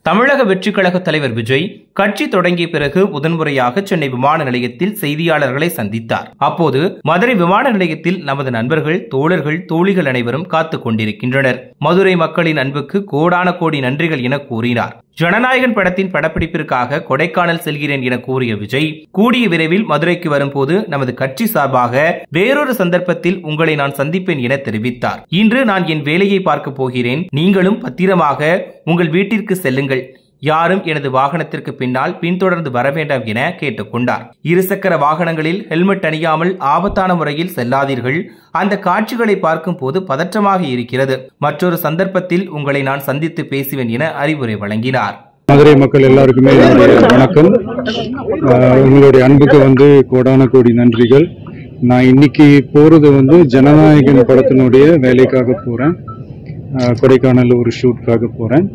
தமிழக வெற்றிக் கழக தலைவர் விஜய் கட்சி தொடங்கிய பிறகு முதன்முறையாக சென்னை விமான நிலையத்தில் செய்தியாளர்களை சந்தித்தார். அப்போது மதுரை விமான நிலையத்தில் நமது நண்பர்கள், தோழர்கள், தோழிகள் அனைவரும் காத்துக் கொண்டிருக்கின்றனர். மதுரை மக்களின் அன்புக்கு கோடான கோடி நன்றிகள் என கூறினார். ஜனநாயகன் படத்தின் படப்பிடிப்பிற்காக கொடைக்கானல் செல்கிறேன் என கூறிய விஜய், கூடிய விரைவில் மதுரைக்கு வரும்போது நமது கட்சி சார்பாக வேறொரு சந்தர்ப்பத்தில் உங்களை நான் சந்திப்பேன் என தெரிவித்தார். இன்று நான் என் வேலையை பார்க்க போகிறேன். நீங்களும் பத்திரமாக உங்கள் வீட்டிற்கு செல்லுங்கள். யாரும் எனது வாகனத்திற்கு பின்னால் பின்தொடர்ந்து வர வேண்டாம் என கேட்டுக்கொண்டார். இருசக்கர வாகனங்களில் ஹெல்மெட் அணியாமல் ஆபத்தான முறையில் செல்லாதீர்கள். அந்த காட்சிகளை பார்க்கும் போது பதற்றமாக இருக்கிறது. மற்றொரு சந்தர்ப்பத்தில் உங்களை நான் சந்தித்து பேசுவேன் என அறிவுரை வழங்கினார். மதுரை மக்கள் எல்லாருக்குமே வணக்கம். உங்களுடைய அன்புக்கு கோடான கோடி நன்றிகள். நான் இன்னைக்கு போறது ஜனநாயகன் படத்தினுடைய வேலைக்காக போறேன். கொடைக்கானல் ஒரு ஷூட்காக போறேன்.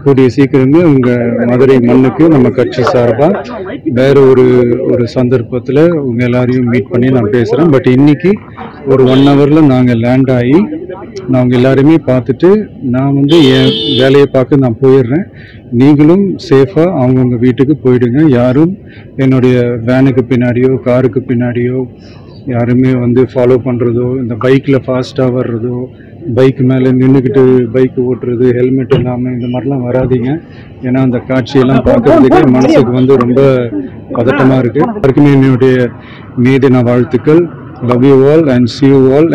கூடிய சீக்கிரமே உங்க மதுரை மண்ணுக்கு நம்ம கட்சி சார்பா வேற ஒரு சந்தர்ப்பத்துல உங்க எல்லாரையும் மீட் பண்ணி நான் பேசுறேன். பட் இன்னைக்கு ஒரு 1 ஹவர்ல நாங்க லேண்ட் ஆகி நாங்க எல்லாருமே பார்த்துட்டு நான் என் வேலையை பார்க்க நான் போயிடுறேன். நீங்களும் சேஃபா அவங்கவுங்க வீட்டுக்கு போயிடுங்க. யாரும் என்னுடைய வேனுக்கு பின்னாடியோ காருக்கு பின்னாடியோ யாருமே ஃபாலோ பண்றதோ, இந்த பைக்ல ஃபாஸ்டா வர்றதோ, பைக் மேலே நின்றுக்கிட்டு பைக் ஓட்டுறது, ஹெல்மெட் இல்லாமல் இந்த மாதிரிலாம் வராதிங்க. ஏன்னா அந்த காட்சியெல்லாம் பார்க்கறதுக்கே மனசுக்கு ரொம்ப பதட்டமாக இருக்குது. எல்லாருக்குமே என்னுடைய மே தின வாழ்த்துக்கள். Love you all and see you all.